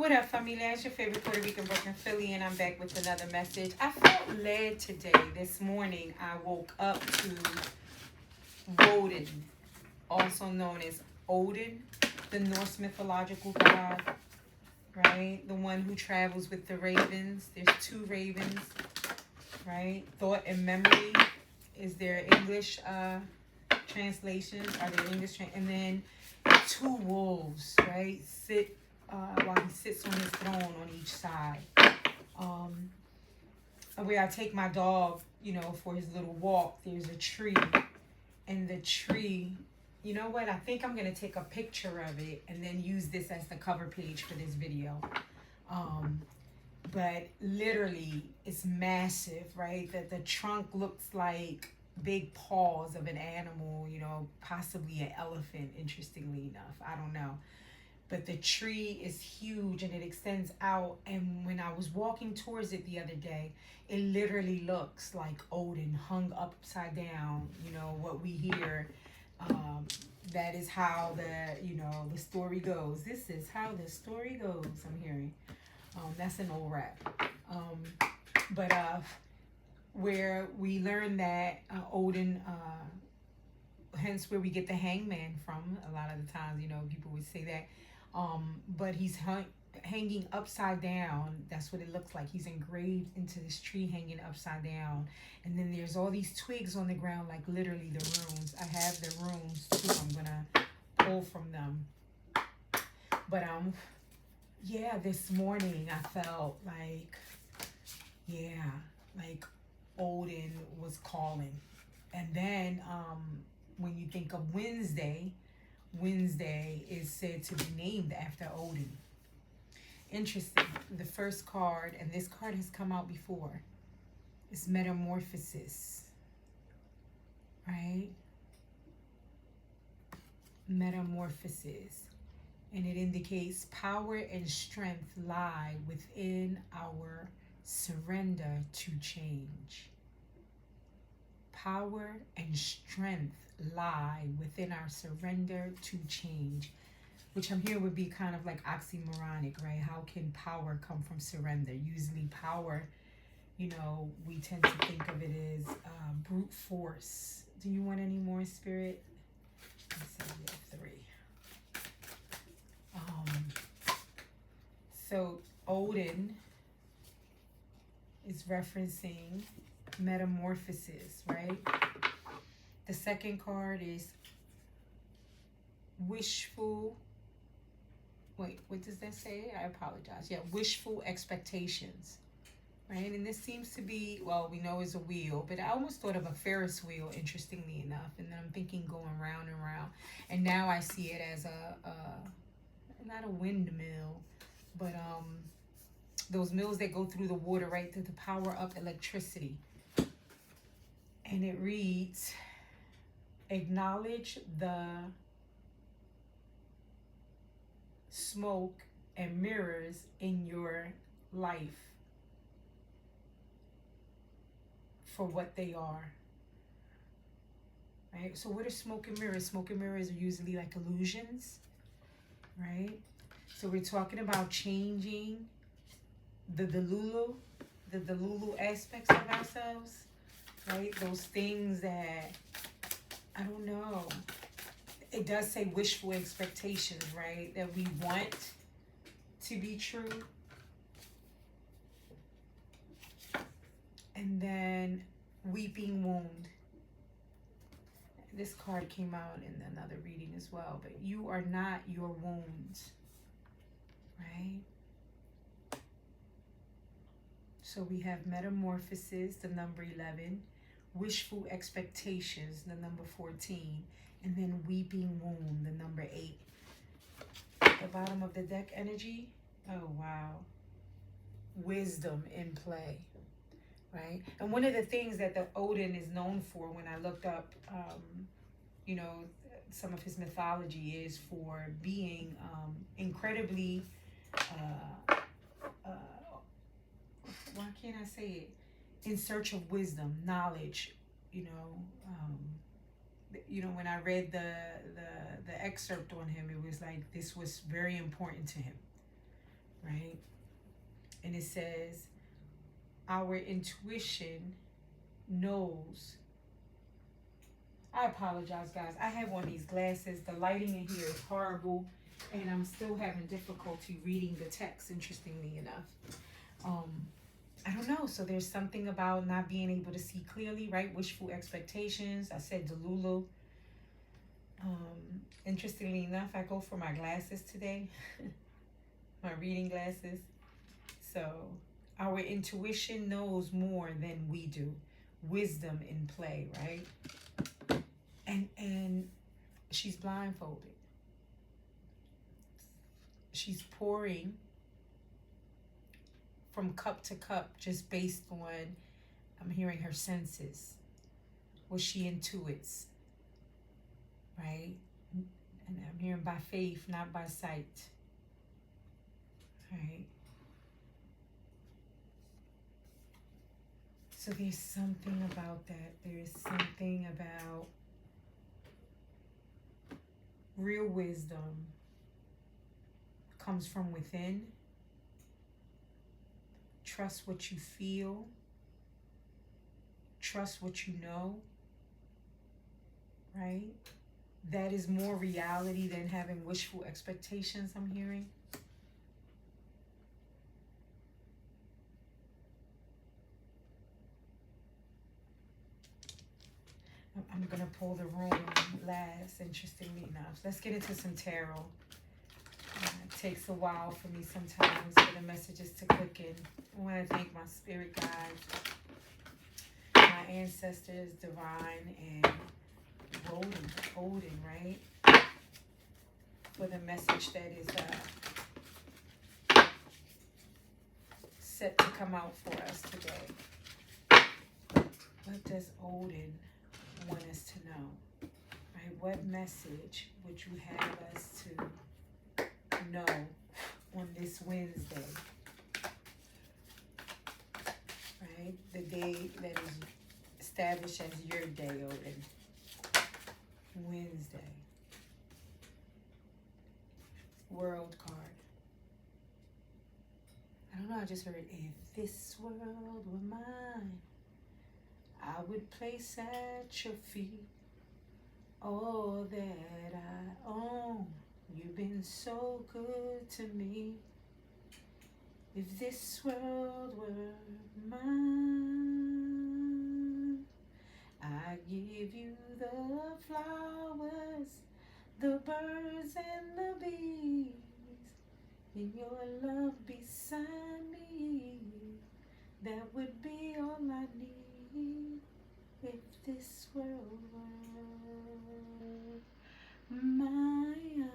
What up, familia? It's your favorite Puerto Rican Brooklyn Philly, and I'm back with another message. I felt led today. This morning, I woke up to Woden, also known as Odin, the Norse mythological god, right? The one who travels with the ravens. There's two ravens, right? Thought and memory is their English translations, are their English, and then two wolves, right? While he sits on his throne on each side. Where I take my dog, for his little walk, there's a tree. And the tree, you know what? I think I'm going to take a picture of it and then use this as the cover page for this video. But literally, it's massive, right? The trunk looks like big paws of an animal, possibly an elephant, interestingly enough. I don't know. But the tree is huge and it extends out. And when I was walking towards it the other day, it literally looks like Odin hung upside down. What we hear, that is how the story goes. This is how the story goes, I'm hearing. That's an old rap. But where we learn that Odin, hence where we get the hangman from. A lot of the times, people would say that. But he's hanging upside down. That's what it looks like. He's engraved into this tree hanging upside down. And then there's all these twigs on the ground, like literally the runes. I have the runes too. I'm going to pull from them. But, this morning I felt like Odin was calling. And then when you think of Wednesday is said to be named after Odin. Interesting. The first card, and this card has come out before, is Metamorphosis. Right? Metamorphosis. And it indicates power and strength lie within our surrender to change. Power and strength lie within our surrender to change, which I'm here would be kind of like oxymoronic, right? How can power come from surrender? Usually power, we tend to think of it as brute force. Do you want any more, Spirit? Let's say we have 3. So Odin is referencing metamorphosis, right? The second card is wishful. Wait, what does that say? I apologize. Yeah, wishful expectations, right? And this seems to be, we know it's a wheel, but I almost thought of a Ferris wheel, interestingly enough. And then I'm thinking going round and round. And now I see it as not a windmill, but those mills that go through the water, right, to power up electricity. And it reads, acknowledge the smoke and mirrors in your life for what they are. Right? So what are smoke and mirrors? Smoke and mirrors are usually like illusions, right? So we're talking about changing the delulu aspects of ourselves, right? Those things that, I don't know. It does say wishful expectations, right? That we want to be true. And then weeping wound. This card came out in another reading as well. But you are not your wounds, right? So we have metamorphosis, the number 11. Wishful expectations, the number 14. And then weeping wound, the number 8. At the bottom of the deck energy, oh wow. Wisdom in play, right? And one of the things that the Odin is known for, when I looked up, some of his mythology, is for being incredibly, why can't I say it? In search of wisdom, knowledge, when I read the excerpt on him, it was like this was very important to him, right? And it says, our intuition knows. I apologize, guys. I have on these glasses. The lighting in here is horrible, and I'm still having difficulty reading the text, interestingly enough. I don't know. So there's something about not being able to see clearly, right? Wishful expectations. I said Delulu. Interestingly enough, I go for my glasses today, my reading glasses. So our intuition knows more than we do. Wisdom in play, right? And she's blindfolded. She's pouring from cup to cup just based on, I'm hearing her senses, what she intuits, right? And I'm hearing by faith, not by sight, right? So there's something about that. There's something about real wisdom comes from within. Trust what you feel. Trust what you know, right? That is more reality than having wishful expectations, I'm hearing. I'm going to pull the room last, interestingly enough. Let's get into some tarot. It takes a while for me sometimes for the messages to click in. I want to thank my spirit guides, my ancestors, divine, and Woden, right? For the message that is set to come out for us today. What does Woden want us to know? Right? What message would you have us to know on this Wednesday? Right? The day that is established as your day, Woden. Wednesday. World card. I don't know, I just heard, if this world were mine, I would place at your feet all that I own. You've been so good to me. If this world were mine, I give you the flowers, the birds and the bees, and your love beside me. That would be all I need. If this world were mine,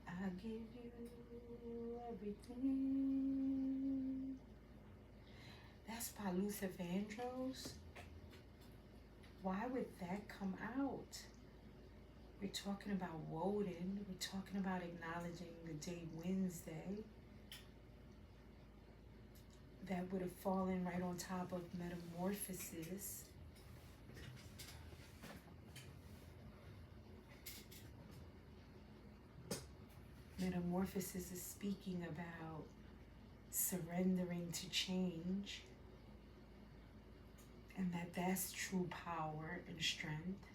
I give you everything. That's by Luther Vandross. Why would that come out? We're talking about Woden. We're talking about acknowledging the day Wednesday. That would have fallen right on top of Metamorphosis. Metamorphosis is speaking about surrendering to change, and that's true power and strength.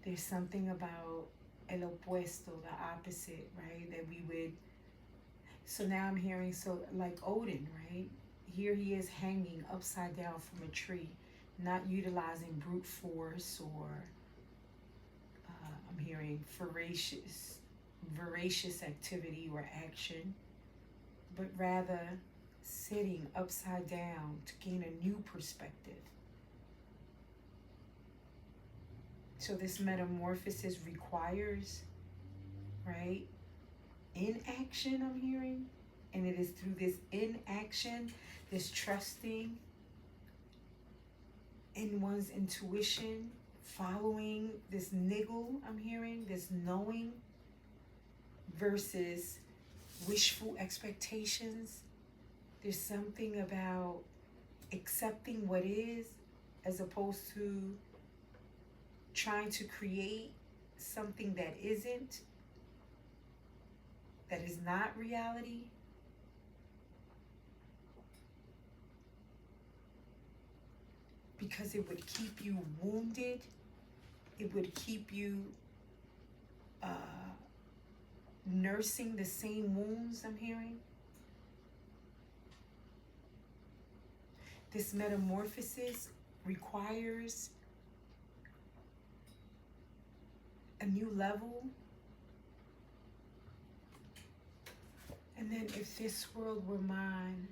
There's something about el opuesto, the opposite, right? That we would. So now I'm hearing, so like Woden, right? Here he is hanging upside down from a tree, not utilizing brute force or I'm hearing voracious activity or action, but rather sitting upside down to gain a new perspective. So this metamorphosis requires, right, inaction, I'm hearing. And it is through this inaction, this trusting in one's intuition, following this niggle, I'm hearing, this knowing, versus wishful expectations. There's something about accepting what is as opposed to trying to create something that isn't. that is not reality, because it would keep you wounded. It would keep you uh, nursing the same wounds, I'm hearing. This metamorphosis requires a new level. And then if this world were mine,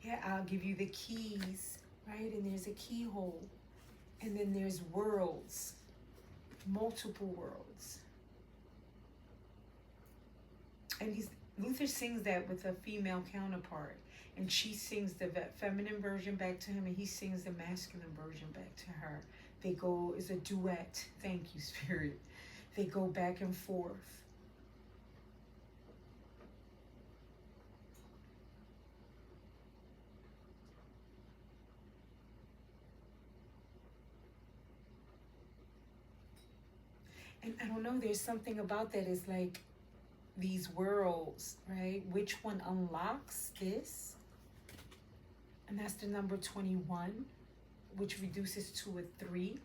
yeah, I'll give you the keys, right? And there's a keyhole. And then there's worlds, multiple worlds. And Luther sings that with a female counterpart. And she sings the feminine version back to him, and he sings the masculine version back to her. They go, it's a duet. Thank you, Spirit. They go back and forth. And I don't know, there's something about that. It's like these worlds, right? Which one unlocks this? And that's the number 21, which reduces to a 3.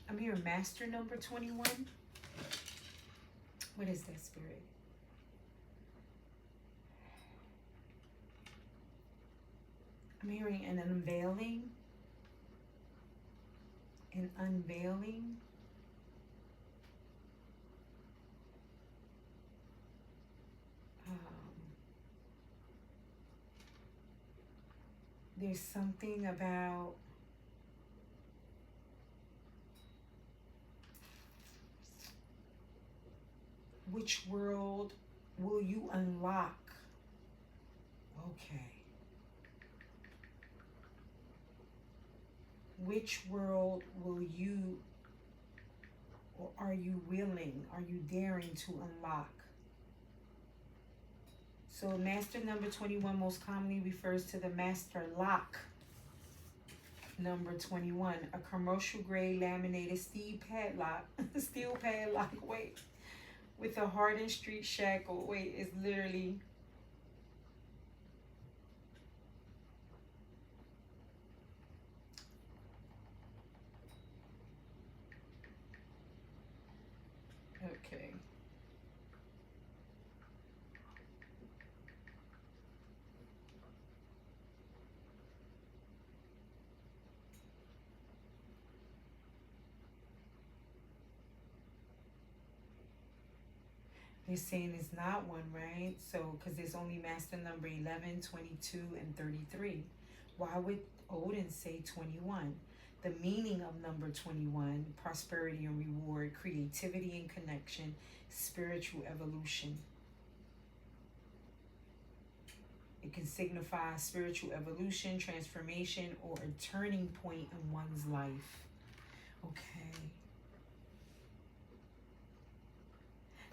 I'm hearing master number 21. What is that, Spirit? I'm hearing an unveiling. An unveiling. There's something about which world will you unlock? Okay. Which world will you, or are you willing, are you daring to unlock? So master number 21 most commonly refers to the master lock number 21, a commercial grade laminated steel padlock, wait, with a hardened street shackle. Wait, it's literally okay. They're saying it's not one, right? So, because there's only master number 11, 22, and 33. Why would Woden say 21? The meaning of number 21, prosperity and reward, creativity and connection, spiritual evolution. It can signify spiritual evolution, transformation, or a turning point in one's life. Okay.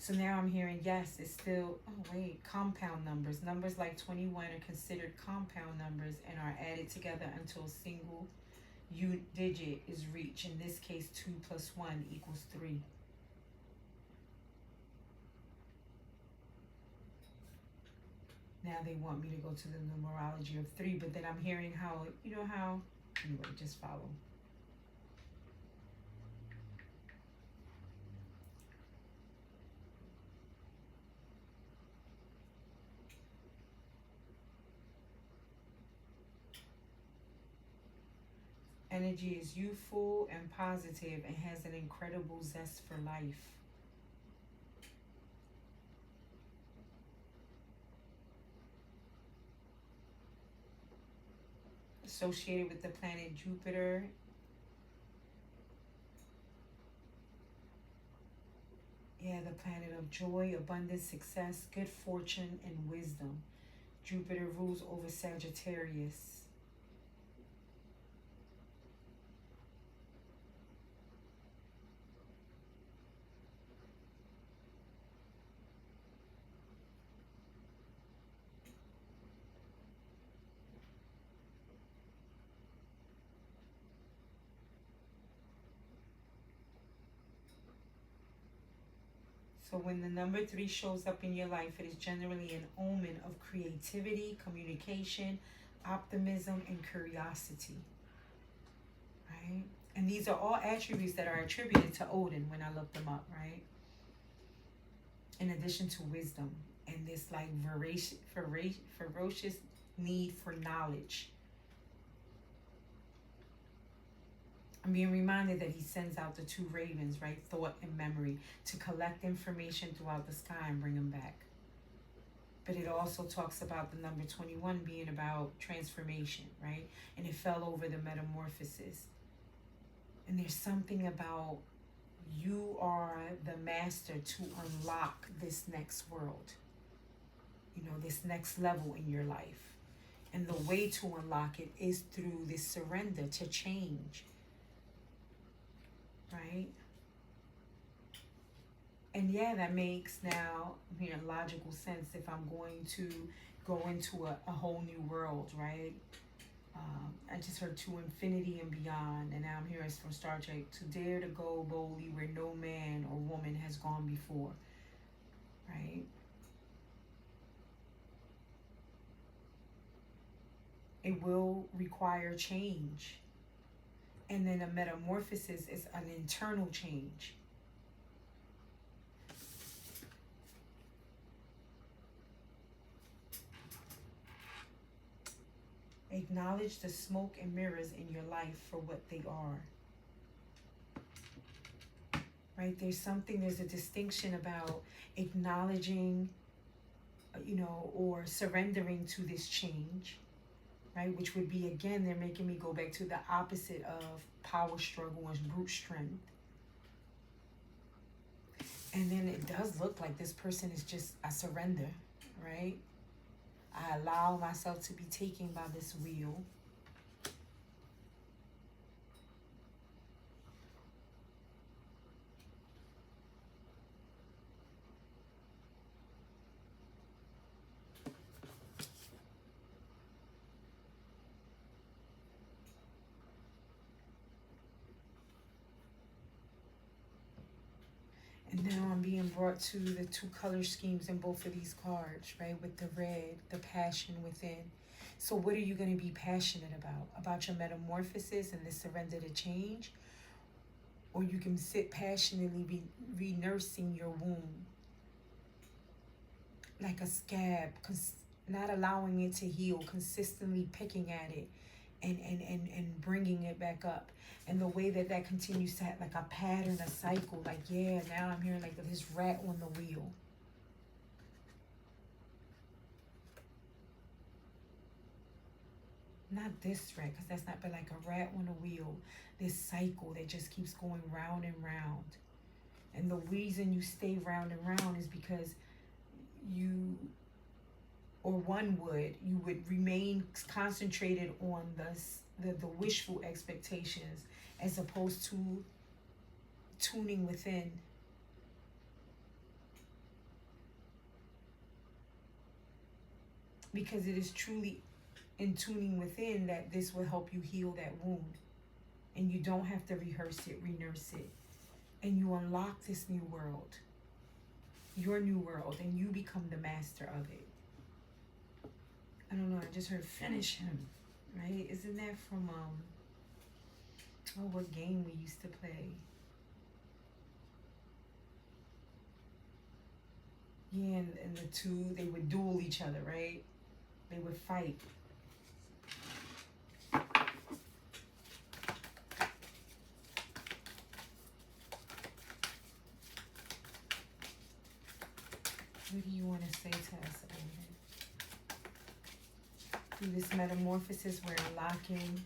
So now I'm hearing, yes, it's still, oh wait, compound numbers. Numbers like 21 are considered compound numbers and are added together until a single digit is reached. In this case, 2 plus 1 equals 3. Now they want me to go to the numerology of 3, but then I'm hearing how, anyway, just follow. Energy is youthful and positive and has an incredible zest for life. Associated with the planet Jupiter. Yeah, the planet of joy, abundance, success, good fortune, and wisdom. Jupiter rules over Sagittarius. So when the number 3 shows up in your life, it is generally an omen of creativity, communication, optimism, and curiosity, right? And these are all attributes that are attributed to Odin when I looked them up, right? In addition to wisdom and this like ferocious need for knowledge. I'm being reminded that he sends out the 2 ravens, right? Thought and memory, to collect information throughout the sky and bring them back. But it also talks about the number 21 being about transformation, right? And it fell over the metamorphosis. And there's something about you are the master to unlock this next world, this next level in your life. And the way to unlock it is through this surrender to change, right? And yeah, that makes now logical sense if I'm going to go into a whole new world, right? I just heard to infinity and beyond, and now I'm hearing from Star Trek, to dare to go boldly where no man or woman has gone before, right? It will require change. And then a metamorphosis is an internal change. Acknowledge the smoke and mirrors in your life for what they are. Right? There's a distinction about acknowledging, or surrendering to this change, right? Which would be, again, they're making me go back to the opposite of power struggle and brute strength. And then it does look like this person is just a surrender, right? I allow myself to be taken by this wheel. And now I'm being brought to the 2 color schemes in both of these cards, right? With the red, the passion within. So what are you going to be passionate about? About your metamorphosis and the surrender to change? Or you can sit passionately re-nursing your wound. Like a scab, not allowing it to heal, consistently picking at it and bringing it back up. And the way that continues to have like a pattern, a cycle, like, yeah, now I'm hearing like this rat on the wheel. Not this rat, because that's not, but like a rat on a wheel. This cycle that just keeps going round and round. And the reason you stay round and round is because you would remain concentrated on the wishful expectations as opposed to tuning within. Because it is truly in tuning within that this will help you heal that wound. And you don't have to rehearse it, re-nurse it. And you unlock this new world. Your new world. And you become the master of it. I don't know, I just heard finish him, right? Isn't that from, what game we used to play? Yeah, and the 2, they would duel each other, right? They would fight. What do you want to say to us, Odin? Through this metamorphosis, we're unlocking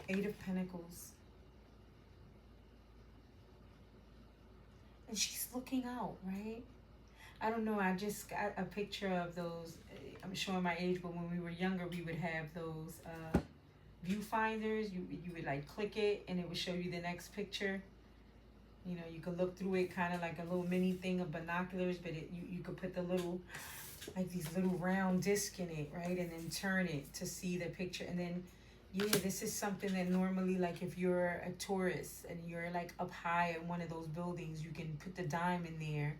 Eight of Pentacles. And she's looking out, right? I don't know, I just got a picture of those. I'm showing my age, but when we were younger, we would have those viewfinders. You would like click it and it would show you the next picture. You could look through it kind of like a little mini thing of binoculars, but you could put the little, like these little round disc in it, right? And then turn it to see the picture. And then Yeah, this is something that normally, like, if you're a tourist and you're like up high in one of those buildings, you can put the dime in there.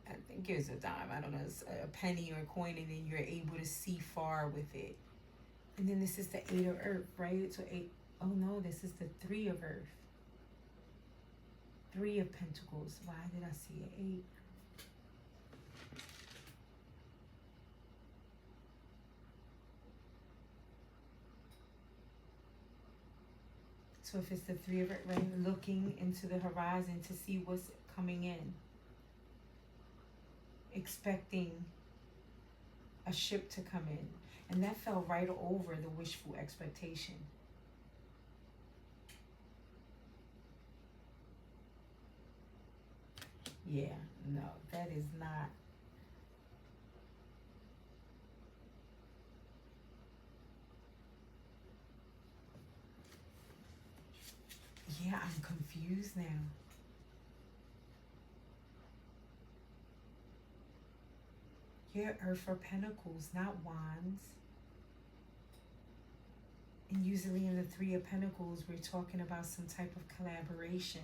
I think it's a dime. I don't know, it's a penny or a coin, and then you're able to see far with it. And then this is the eight of earth, right? So eight. Oh no, this is the three of earth. Three of pentacles. Why did I see an eight? So if it's the three of earth, right? Looking into the horizon to see what's coming in. Expecting a ship to come in. And that fell right over the wishful expectation. Yeah, no, that is not. Yeah, I'm confused now. Yeah, Earth for Pentacles, not Wands. And usually in the Three of Pentacles, we're talking about some type of collaboration.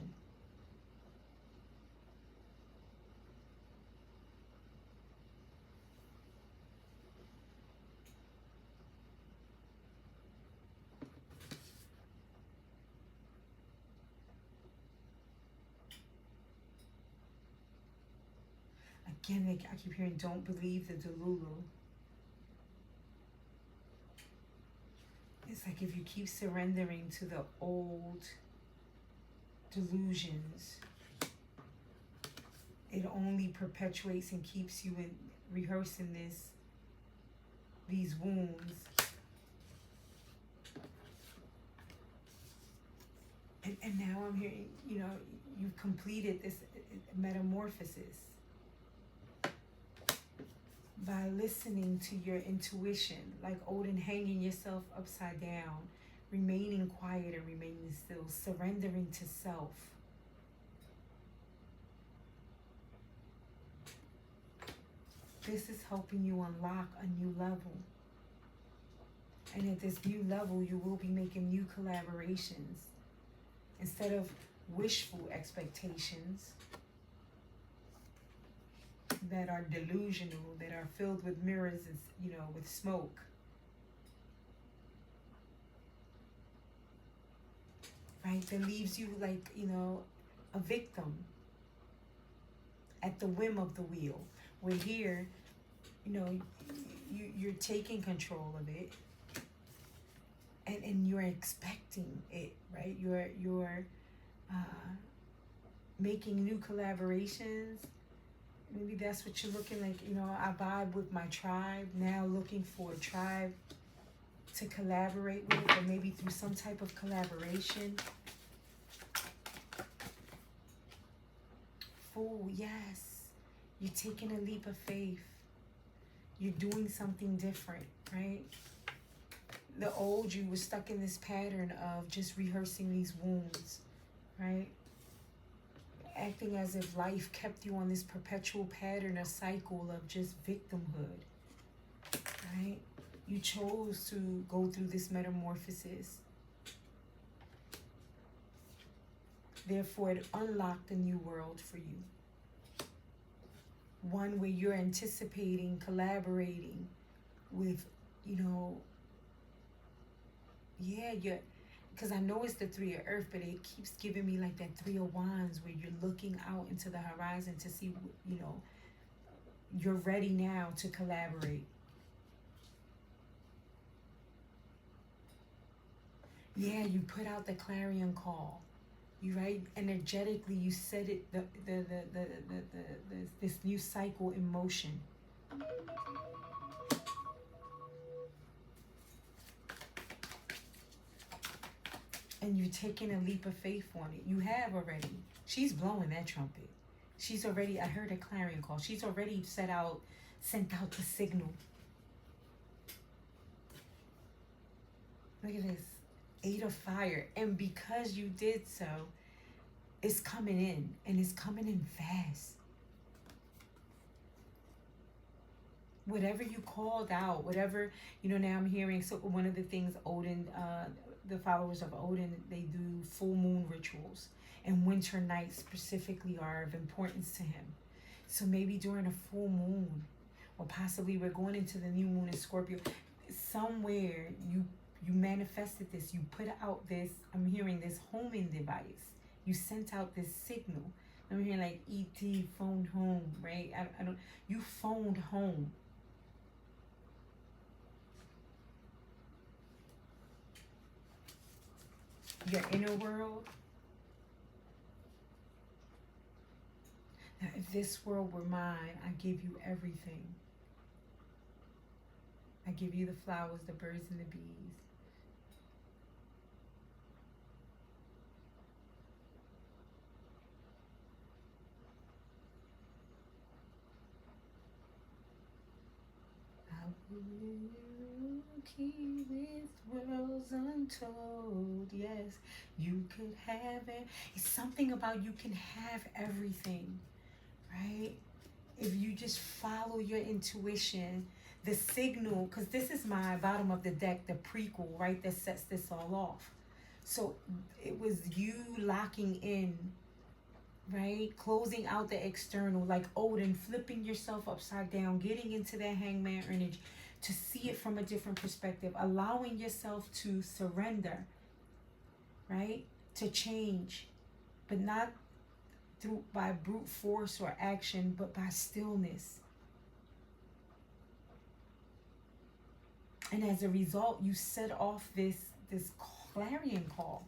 Again, like, I keep hearing, don't believe the delulu. It's like if you keep surrendering to the old delusions, it only perpetuates and keeps you in rehearsing these wounds. And now I'm hearing, you've completed this metamorphosis by listening to your intuition, like Woden, hanging yourself upside down, remaining quiet and remaining still, surrendering to self. This is helping you unlock a new level. And at this new level, you will be making new collaborations. Instead of wishful expectations that are delusional, that are filled with mirrors and, with smoke. Right? That leaves you like, a victim at the whim of the wheel. Where here, you're taking control of it, and you're expecting it, right? You're making new collaborations. Maybe that's what you're looking like. I vibe with my tribe, now looking for a tribe to collaborate with, or maybe through some type of collaboration. Fool, yes. You're taking a leap of faith. You're doing something different, right? The old you was stuck in this pattern of just rehearsing these wounds, right? Acting as if life kept you on this perpetual pattern, a cycle of just victimhood, right? You chose to go through this metamorphosis. Therefore, it unlocked a new world for you. One where you're anticipating, collaborating with, because I know it's the Three of Earth, but it keeps giving me like that Three of Wands where you're looking out into the horizon to see, you're ready now to collaborate. Yeah, you put out the clarion call. You right energetically, you set it this new cycle in motion. And you're taking a leap of faith on it. You have already. She's blowing that trumpet. She's already, I heard a clarion call. She's already sent out the signal. Look at this. 8 of Fire. And because you did so, it's coming in. And it's coming in fast. whatever you called out, whatever, now I'm hearing. So one of the things Odin, the followers of Odin, they do full moon rituals, and winter nights specifically are of importance to him. So maybe during a full moon, or possibly we're going into the new moon in Scorpio, somewhere you manifested this, you put out this, I'm hearing this homing device, you sent out this signal. I'm hearing like ET phoned home, right? I don't, you phoned home. Your inner world. Now, if this world were mine, I give you everything. I give you the flowers, the birds, and the bees. I will keep with worlds untold. Yes, you could have it. It's something about you can have everything, right? If you just follow your intuition, the signal, because this is my bottom of the deck, the prequel, right, that sets this all off. So it was you locking in, right, closing out the external, like Odin, flipping yourself upside down, getting into that hangman energy to see it from a different perspective, allowing yourself to surrender, right, to change, but not through by brute force or action, but by stillness. And as a result, you set off this clarion call.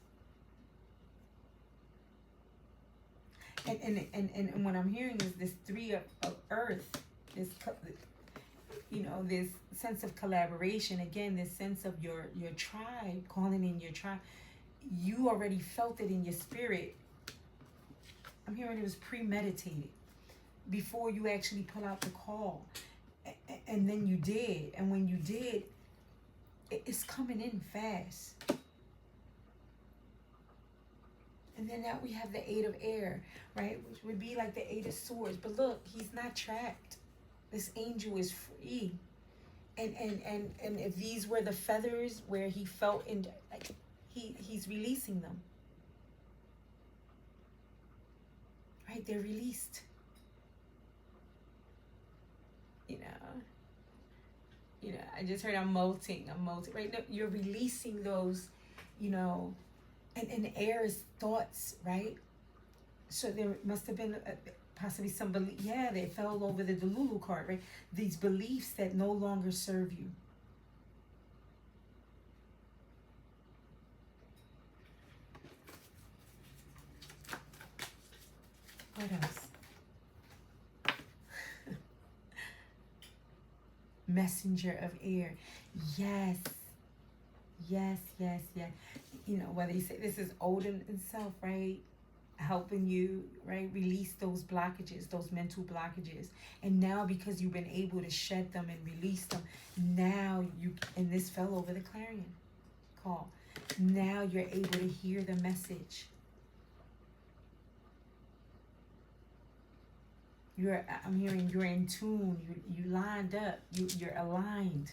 And what I'm hearing is this three of earth, this, this sense of collaboration. Again, this sense of your tribe, calling in your tribe. You already felt it in your spirit. I'm hearing it was premeditated before you actually put out the call. And then you did. And when you did, it's coming in fast. And then now we have the Eight of Air, right? Which would be like the Eight of Swords. But look, he's not trapped. This angel is free. And if these were the feathers where he felt in, like, he's releasing them. Right? They're released. I just heard I'm molting, right? No, you're releasing those, and air is thoughts, right? So there must have been possibly some belief, they fell over the Delulu card, right? These beliefs that no longer serve you. What else? Messenger of air. Yes. Whether you say this is Odin himself, right? Helping you, right? Release those blockages, those mental blockages. And now because you've been able to shed them and release them, now and this fell over the clarion call. Now you're able to hear the message. I'm hearing you're in tune, you lined up, you're aligned.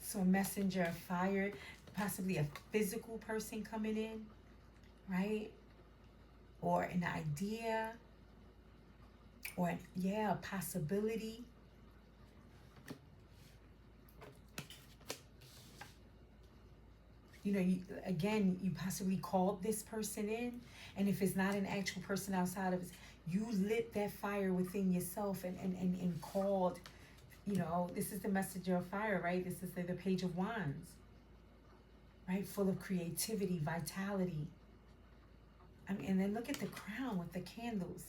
So a messenger of fire, possibly a physical person coming in, right? Or an idea, or a possibility. You possibly called this person in, and if it's not an actual person outside of it, you lit that fire within yourself and called, this is the messenger of fire, right? This is the Page of Wands, right? Full of creativity, vitality. And then look at the crown with the candles.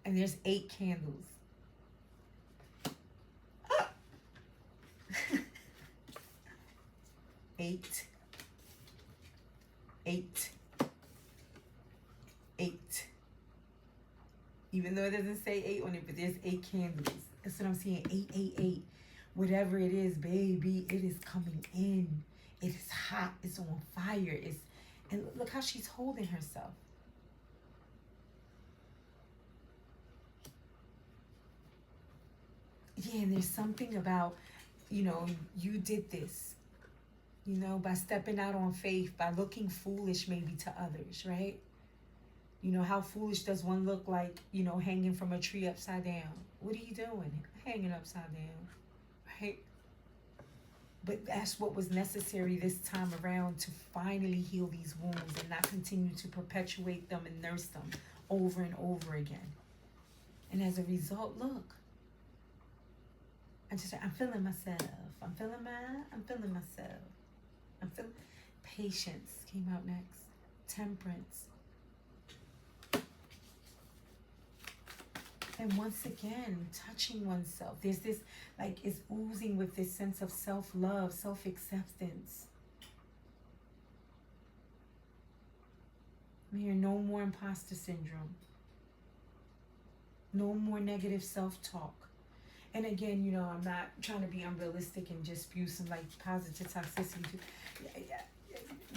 And there's 8 candles. 8. Even though it doesn't say 8 on it, but there's 8 candles. That's what I'm seeing. 8. Whatever it is, baby, it is coming in. It is hot. It's on fire. And look how she's holding herself. Yeah, and there's something about, you did this, by stepping out on faith, by looking foolish maybe to others, right? How foolish does one look like, hanging from a tree upside down? What are you doing? Hanging upside down, right? But that's what was necessary this time around to finally heal these wounds and not continue to perpetuate them and nurse them over and over again. And as a result, look, I'm feeling myself. I'm feeling myself. I'm feeling patience came out next. Temperance. And once again, touching oneself. There's this, like, it's oozing with this sense of self-love, self-acceptance. Here, no more imposter syndrome. No more negative self-talk. And again, I'm not trying to be unrealistic and just spew some, like, positive toxicity.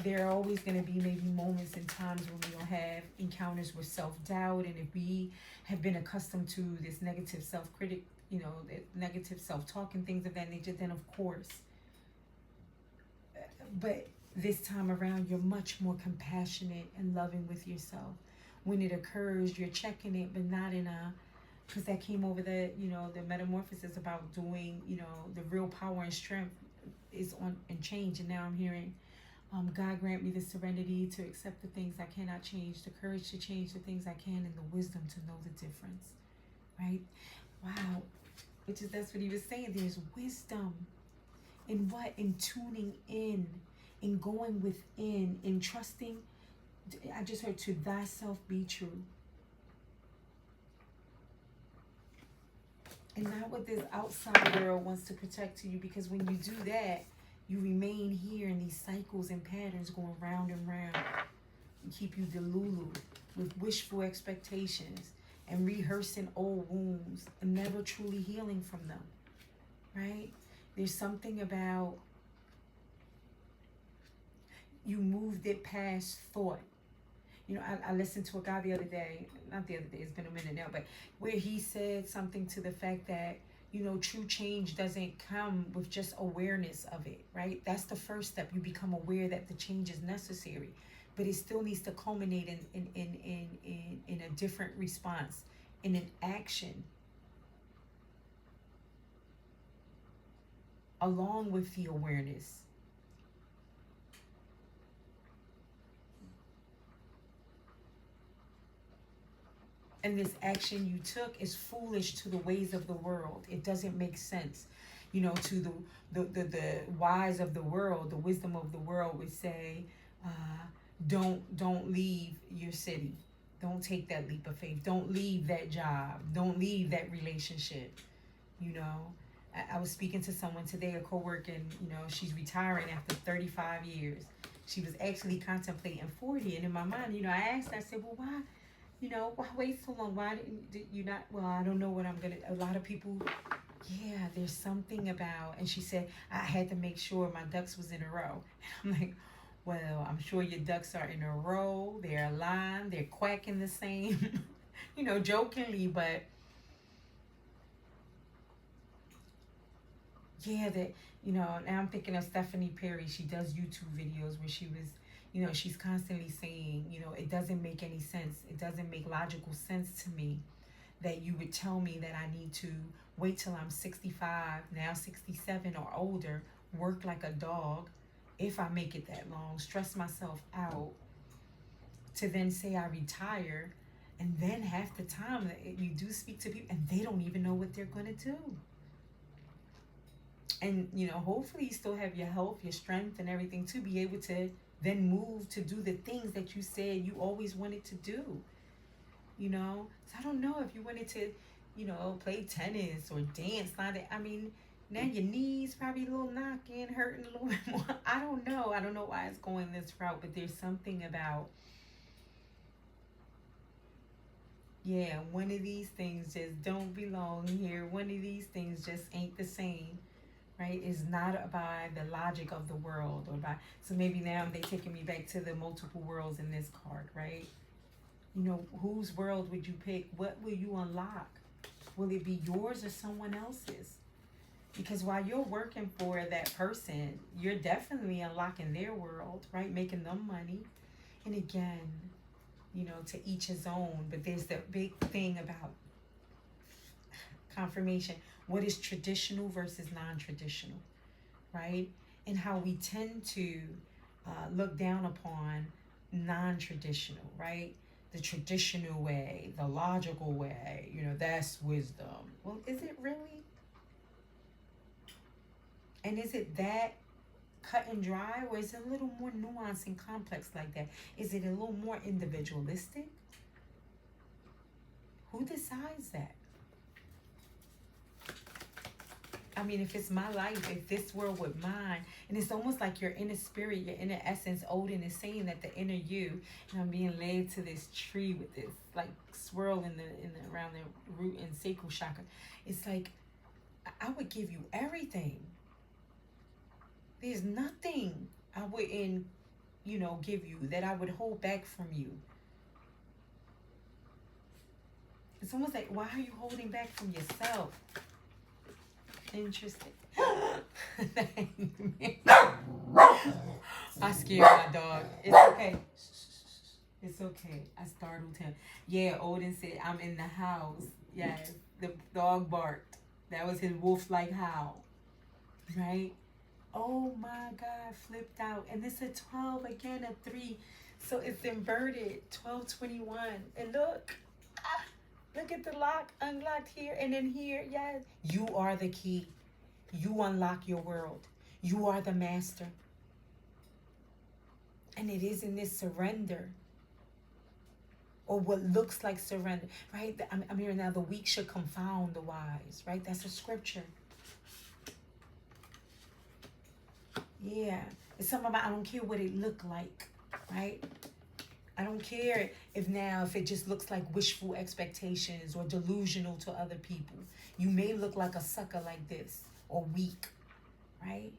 There are always going to be maybe moments and times when we'll have encounters with self-doubt, and if we have been accustomed to this negative self-critic, negative self-talk and things of that nature, then of course. But this time around, you're much more compassionate and loving with yourself. When it occurs, you're checking it, but not in a, because that came over the metamorphosis about doing, the real power and strength is on and change. And now I'm hearing, God grant me the serenity to accept the things I cannot change, the courage to change the things I can, and the wisdom to know the difference, right? Wow. That's what he was saying. There's wisdom in what? In tuning in going within, in trusting. I just heard, to thyself be true. And not what this outside world wants to protect to you, because when you do that, you remain here in these cycles and patterns going round and round and keep you delulu with wishful expectations and rehearsing old wounds and never truly healing from them, right? There's something about you moved it past thought. I listened to a guy the other day, not the other day, it's been a minute now, but where he said something to the fact that, true change doesn't come with just awareness of it, right? That's the first step. You become aware that the change is necessary, but it still needs to culminate in a different response, in an action, along with the awareness. And this action you took is foolish to the ways of the world. It doesn't make sense. To the wise of the world, the wisdom of the world would say, don't leave your city. Don't take that leap of faith. Don't leave that job. Don't leave that relationship. I was speaking to someone today, a coworker, and she's retiring after 35 years. She was actually contemplating 40, and in my mind, I asked her, I said, well, why? Why wait so long? Why did you not? Well, I don't know what I'm going to. A lot of people, yeah, there's something about, and she said, I had to make sure my ducks was in a row. I'm like, well, I'm sure your ducks are in a row. They're aligned. They're quacking the same, jokingly, but yeah, now I'm thinking of Stephanie Perry. She does YouTube videos where she was, she's constantly saying, it doesn't make any sense. It doesn't make logical sense to me that you would tell me that I need to wait till I'm 65, now 67 or older, work like a dog, if I make it that long, stress myself out, to then say I retire, and then half the time you do speak to people and they don't even know what they're going to do. And, hopefully you still have your health, your strength, and everything to be able to then move to do the things that you said you always wanted to do. So I don't know if you wanted to, play tennis or dance. Now your knees probably a little knocking, hurting a little bit more. I don't know. I don't know why it's going this route, but there's something about, yeah, one of these things just don't belong here. One of these things just ain't the same. right? It's not by the logic of the world or by, so maybe now they taking me back to the multiple worlds in this card, right? You know, whose world would you pick? What will you unlock? Will it be yours or someone else's? Because while you're working for that person, you're definitely unlocking their world, right? Making them money. And again, you know, to each his own. But there's the big thing about confirmation. What is traditional versus non-traditional, right? And how we tend to look down upon non-traditional, right? The traditional way, the logical way, you know, that's wisdom. Well, is it really? And is it that cut and dry, or is it a little more nuanced and complex like that? Is it a little more individualistic? Who decides that? I mean, if it's my life, if this world were mine, and it's almost like your inner spirit, your inner essence, Woden is saying that the inner you, and I'm being led to this tree with this like swirl in the around the root and sacral chakra. It's like I would give you everything. There's nothing I wouldn't, you know, give you that I would hold back from you. It's almost like, why are you holding back from yourself? Interesting. I scared my dog. It's okay. It's okay. I startled him. Yeah, Woden said, I'm in the house. Yes, the dog barked. That was his wolf-like howl. Right? Oh my God, flipped out. And this is a 12, again, a 3. So it's inverted, 1221. And look. Look at the lock, unlocked here and then here. Yes. You are the key. You unlock your world. You are the master. And it is in this surrender, or what looks like surrender, right? I'm hearing now, the weak should confound the wise, right? That's a scripture. Yeah. It's something about, I don't care what it looked like, right? I don't care if it just looks like wishful expectations or delusional to other people. You may look like a sucker like this, or weak, right?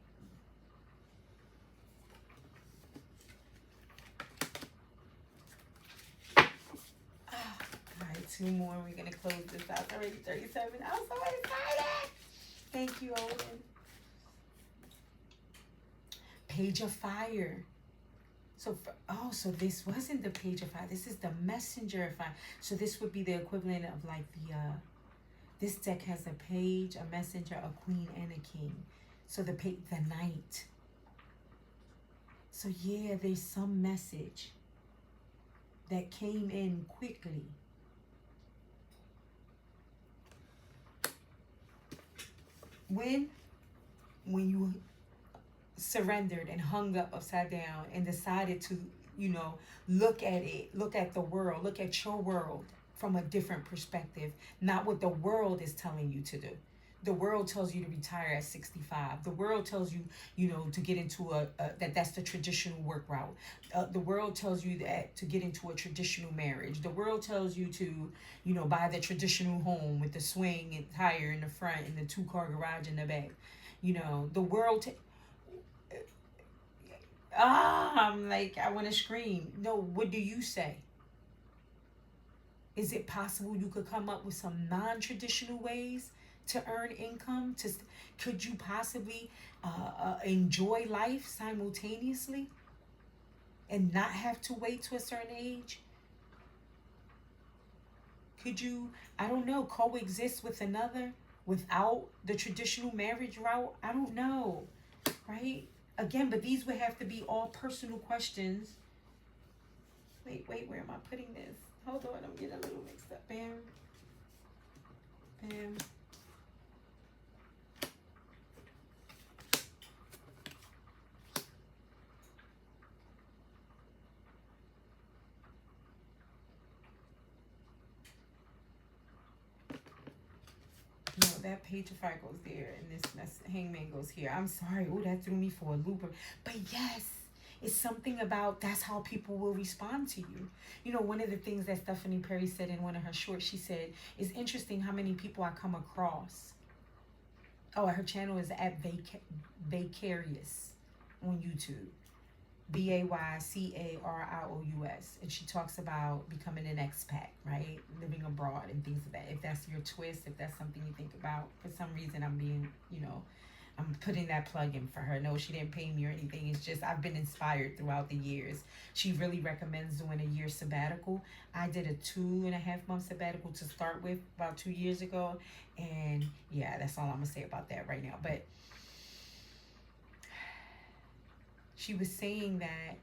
All right, 2 more. We're going to close this out. It's already 37. I'm so excited. Thank you, Woden. Page of Fire. So this wasn't the Page of Fire. This is the Messenger of Fire. So this would be the equivalent of like this deck has a page, a messenger, a queen, and a king. So the knight. So yeah, there's some message that came in quickly. When you surrendered and hung up upside down and decided to, you know, look at it, look at the world, look at your world from a different perspective, not what the world is telling you to do. The world tells you to retire at 65. The world tells you, you know, to get into that's the traditional work route. The world tells you that to get into a traditional marriage. The world tells you to, you know, buy the traditional home with the swing and tire in the front and the 2-car garage in the back. You know, the world. I'm like, I want to scream. No, what do you say? Is it possible you could come up with some non-traditional ways to earn income? Could you possibly enjoy life simultaneously and not have to wait to a certain age? Could you, I don't know, coexist with another without the traditional marriage route? I don't know, right? Again, but these would have to be all personal questions. Wait, where am I putting this? Hold on, I'm getting a little mixed up. Bam. Bam. No, that Page of Fire goes there, and this Hangman goes here. I'm sorry. Oh, that threw me for a looper. But yes, it's something about that's how people will respond to you. You know, one of the things that Stephanie Perry said in one of her shorts, she said, it's interesting how many people I come across Oh, her channel is at Vicarious on YouTube. Baycarous, and she talks about becoming an expat, right? Living abroad and things of that. If that's your twist, if that's something you think about, for some reason I'm being, I'm putting that plug in for her. No, she didn't pay me or anything. It's just I've been inspired throughout the years. She really recommends doing a year sabbatical. I did a 2.5 month sabbatical to start with about 2 years ago. And yeah, that's all I'm gonna say about that right now. But she was saying that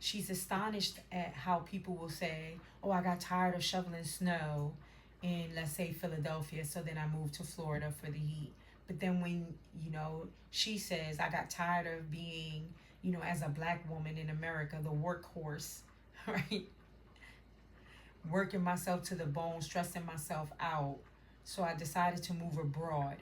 she's astonished at how people will say, "Oh, I got tired of shoveling snow in, let's say, Philadelphia, so then I moved to Florida for the heat." But then when, she says, "I got tired of being, as a black woman in America, the workhorse," right? Working myself to the bone, stressing myself out. So I decided to move abroad,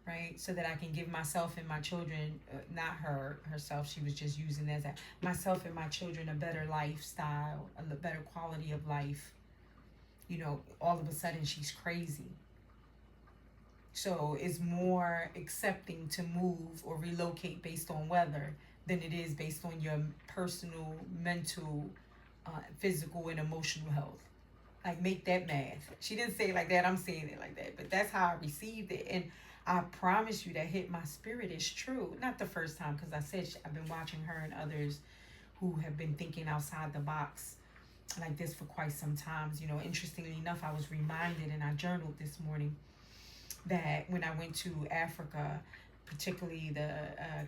right? So that I can give myself and my children, not herself, she was just using as a myself and my children a better lifestyle, a better quality of life. All of a sudden she's crazy. So it's more accepting to move or relocate based on weather than it is based on your personal, mental, physical, and emotional health. Like, make that math. She didn't say it like that. I'm saying it like that. But that's how I received it. And I promise you that hit my spirit is true. Not the first time, because I said I've been watching her and others who have been thinking outside the box like this for quite some times. Interestingly enough, I was reminded, and I journaled this morning, that when I went to Africa, particularly the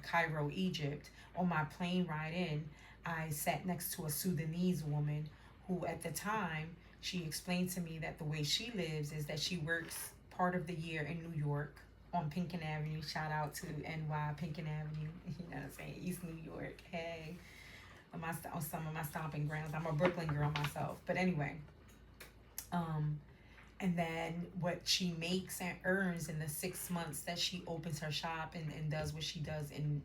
Cairo, Egypt, on my plane ride in, I sat next to a Sudanese woman who, at the time, she explained to me that the way she lives is that she works part of the year in New York on Pinkin Avenue. Shout out to NY Pinkin Avenue. You know what I'm saying? East New York. Hey, on some of my stomping grounds. I'm a Brooklyn girl myself. But anyway, and then what she makes and earns in the 6 months that she opens her shop and does what she does in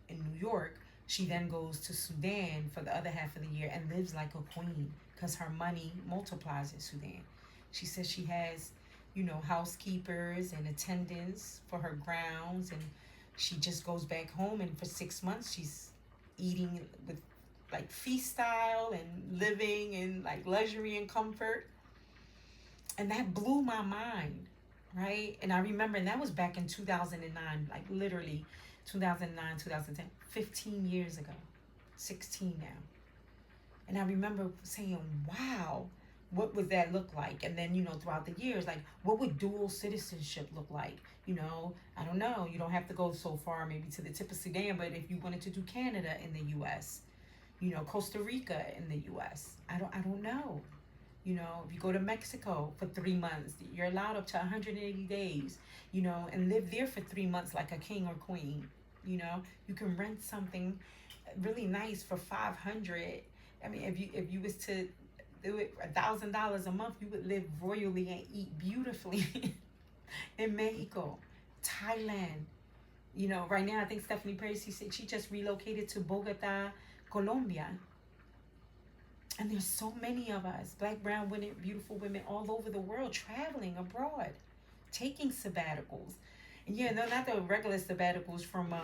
New York, she then goes to Sudan for the other half of the year and lives like a queen because her money multiplies in Sudan. She says she has, housekeepers and attendants for her grounds, and she just goes back home, and for 6 months she's eating with like feast style and living in like luxury and comfort. And that blew my mind, right? And I remember, and that was back in 2009, like literally 2009, 2010, 15 years ago, 16 now. And I remember saying, wow, what would that look like? And then, throughout the years, like, what would dual citizenship look like? I don't know. You don't have to go so far, maybe to the tip of Sudan, but if you wanted to do Canada in the U.S., Costa Rica in the U.S., I don't know. If you go to Mexico for 3 months, you're allowed up to 180 days, and live there for 3 months like a king or queen. You can rent something really nice for 500. I mean, if you was to do it $1,000 a month, you would live royally and eat beautifully in Mexico, Thailand. Right now I think Stephanie Percy said she just relocated to Bogota, Colombia. And there's so many of us, black, brown women, beautiful women all over the world, traveling abroad, taking sabbaticals. And yeah, no, not the regular sabbaticals from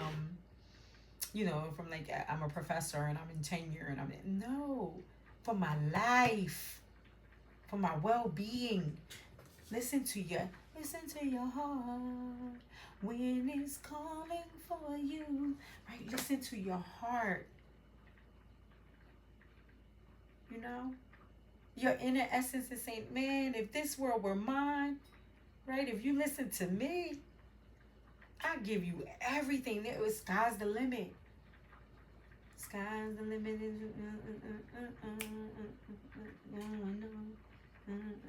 from like I'm a professor and I'm in tenure and no, for my life, for my well-being. Listen to your heart when it's calling for you, right? Listen to your heart. Your inner essence is saying, man, if this world were mine, right? If you listen to me, I give you everything. There was sky's the limit. Sky's the limit.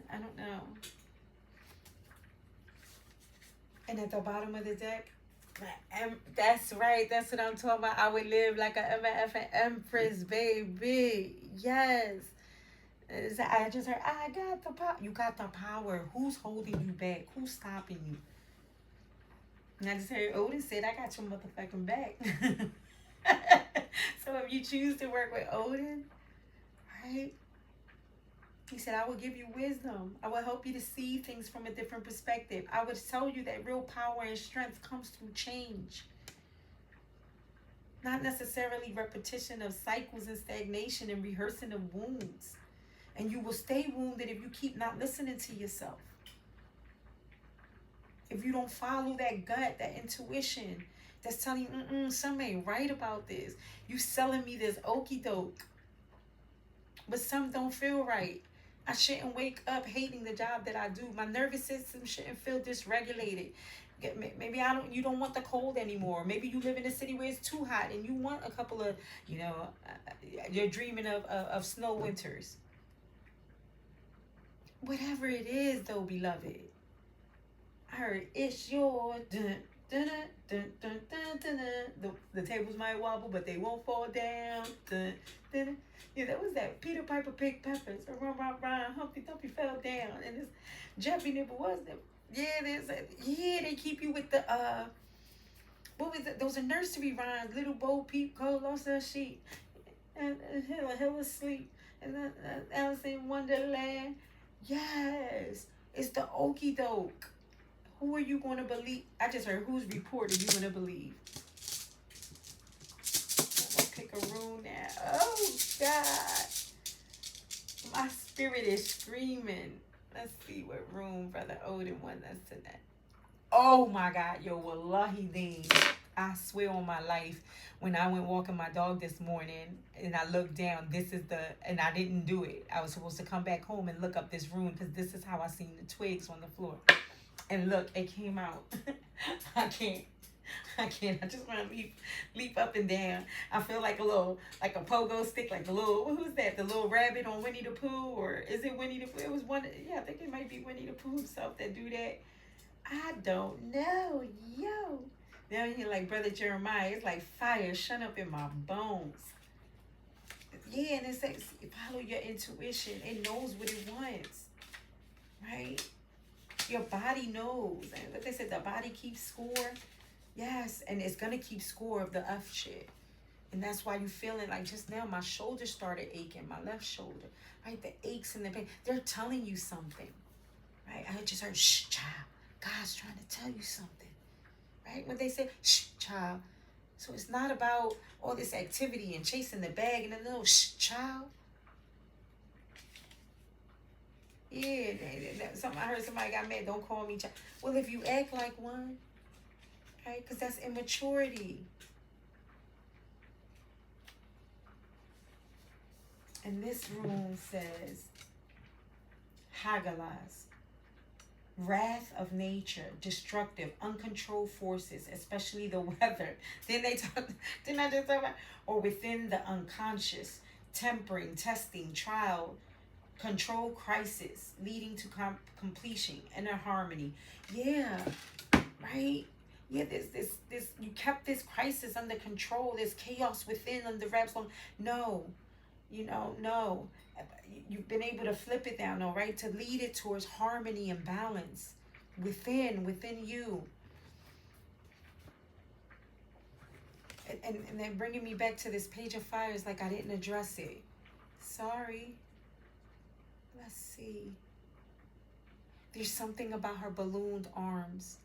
I don't know. And at the bottom of the deck, that's right. That's what I'm talking about. I would live like a MFN empress, baby. Yes. I just heard, I got the power. You got the power. Who's holding you back? Who's stopping you? And I just heard Woden said, I got your motherfucking back. So if you choose to work with Woden, right? He said, I will give you wisdom. I will help you to see things from a different perspective. I would tell you that real power and strength comes through change, not necessarily repetition of cycles and stagnation and rehearsing of wounds. And you will stay wounded if you keep not listening to yourself. If you don't follow that gut, that intuition that's telling you, something ain't right about this. You selling me this okie doke, but some don't feel right. I shouldn't wake up hating the job that I do. My nervous system shouldn't feel dysregulated. Maybe you don't want the cold anymore. Maybe you live in a city where it's too hot and you want a couple of, you're dreaming of snow winters. Whatever it is, though, beloved. I heard it's your dun, dun, dun, dun, dun, dun, dun. The tables might wobble, but they won't fall down. Dun, dun, dun. Yeah, that was that Peter Piper picked peppers. Run, run, run. Humpty Dumpty fell down. And this Jeffy Nipple was them. Yeah, they keep you with the what was it? Those are nursery rhymes. Little Bo Peep Cole lost her sheep, and Hill asleep, and then Alice in Wonderland. Yes, it's the okie doke. Who are you going to believe? I just heard, whose report are you going to believe? I'm going to pick a room now. Oh, God. My spirit is screaming. Let's see what room Brother Woden wants us tonight. Oh, my God. Yo, wallahi deen. I swear on my life, when I went walking my dog this morning and I looked down, and I didn't do it. I was supposed to come back home and look up this room because this is how I seen the twigs on the floor. And look, it came out. I can't. I just want to leap up and down. I feel like a pogo stick, like who's that? The little rabbit on Winnie the Pooh, or is it Winnie the Pooh? It was one. Yeah, I think it might be Winnie the Pooh himself that do that. I don't know, yo. Now you're like Brother Jeremiah. It's like fire shut up in my bones. Yeah, and it says follow your intuition. It knows what it wants, right? Your body knows. And what they said, the body keeps score. Yes, and it's going to keep score of the F shit. And that's why you feeling like just now my shoulder started aching, my left shoulder, right? The aches and the pain. They're telling you something, right? I just heard, shh, child. God's trying to tell you something, right? When they say, shh, child. So it's not about all this activity and chasing the bag and a little, shh, child. Yeah, I heard somebody got mad. Don't call me child. Well, if you act like one, right? Because that's immaturity. And this room says, Hagalas, wrath of nature, destructive, uncontrolled forces, especially the weather. Didn't I just talk about, or within the unconscious, tempering, testing, trial, control, crisis, leading to completion, inner harmony. Yeah, right? Yeah, this you kept this crisis under control, this chaos within under wraps on. No, no. You've been able to flip it down, all right, to lead it towards harmony and balance within you. And then bringing me back to this page of fire is like I didn't address it. Sorry. Let's see. There's something about her ballooned arms.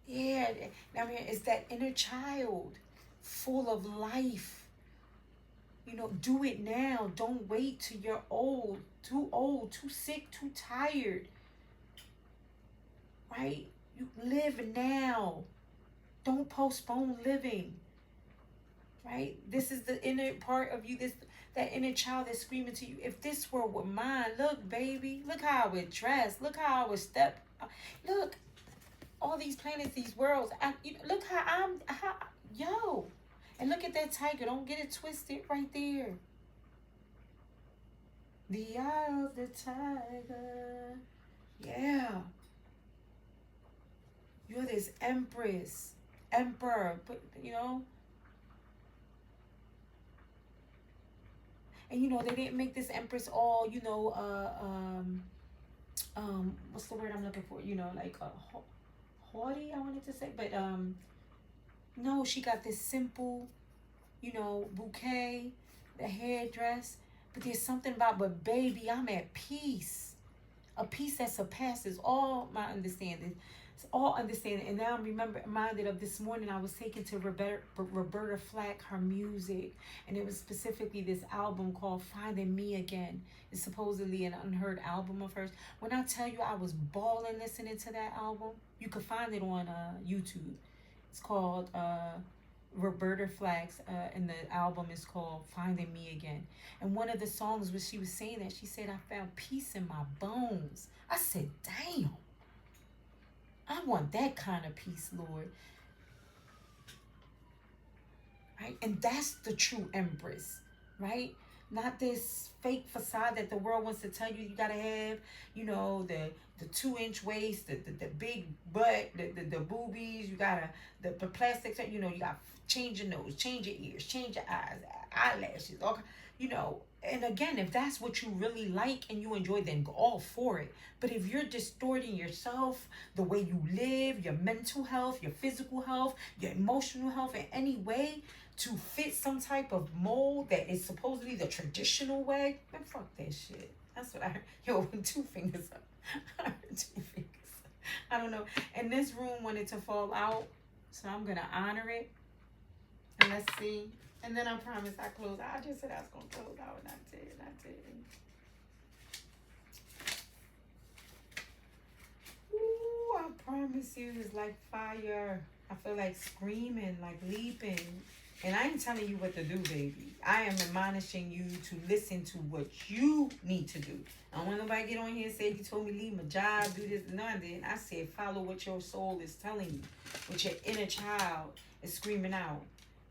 Yeah, I mean, it's that inner child full of life. Do it now. Don't wait till you're old, too sick, too tired. Right? You live now. Don't postpone living. Right? This is the inner part of you, that inner child that's screaming to you, if this world were mine, look, baby, look how I would dress, look how I would step, look, all these planets, these worlds, look yo, and look at that tiger, don't get it twisted right there. The eye of the tiger, yeah. You're this empress, emperor, and they didn't make this empress all, what's the word I'm looking for? Like haughty, I wanted to say, but no, she got this simple, bouquet. the hairdress. But there's something about, but baby, I'm at peace. A peace that surpasses all my understanding. It's all understanding. And now I'm reminded of this morning I was taken to Roberta Flack, her music. And it was specifically this album called Finding Me Again. It's supposedly an unheard album of hers. When I tell you I was bawling listening to that album, you could find it on YouTube. It's called Roberta Flack's, and the album is called Finding Me Again. And one of the songs where she was saying that, she said, I found peace in my bones. I said, damn, I want that kind of peace, Lord. Right? And that's the true empress, right? Not this fake facade that the world wants to tell you gotta have, you know, the 2-inch waist, the big butt, the boobies, you gotta, the plastic, you know, you gotta change your nose, change your ears, change your eyes, eyelashes, all, you know. And again, if that's what you really like and you enjoy, then go all for it. But if you're distorting yourself, the way you live, your mental health, your physical health, your emotional health in any way to fit some type of mold that is supposedly the traditional way, then fuck that shit. That's what I heard. Yo, 2 fingers up. I heard 2 fingers up. I don't know. And this room wanted to fall out, so I'm going to honor it. And let's see. And then I promise I close. I just said I was going to close out, and I did. Ooh, I promise you, it's like fire. I feel like screaming, like leaping. And I ain't telling you what to do, baby. I am admonishing you to listen to what you need to do. I don't want nobody get on here and say, you told me leave my job, do this. No, I didn't. I said follow what your soul is telling you. What your inner child is screaming out.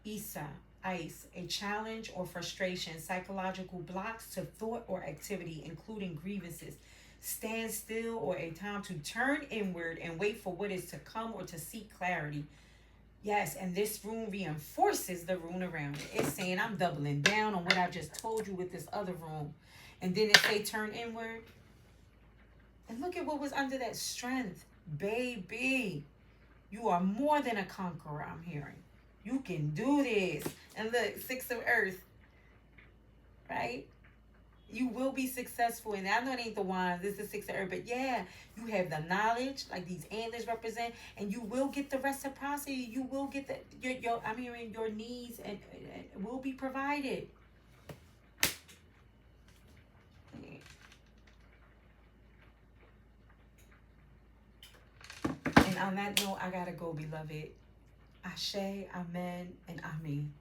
Isa, ice, a challenge or frustration, psychological blocks to thought or activity, including grievances. Stand still or a time to turn inward and wait for what is to come or to seek clarity. Yes, and this room reinforces the room around it. It's saying I'm doubling down on what I just told you with this other room. And then it say turn inward. And look at what was under that strength. Baby, you are more than a conqueror, I'm hearing. You can do this. And look, 6 of earth. Right? You will be successful. And I know it ain't the wands. This is 6 of earth. But yeah, you have the knowledge, like these antlers represent. And you will get the reciprocity. You will get I'm hearing your needs and will be provided. And on that note, I gotta go, beloved. Ashe, amen, and amen.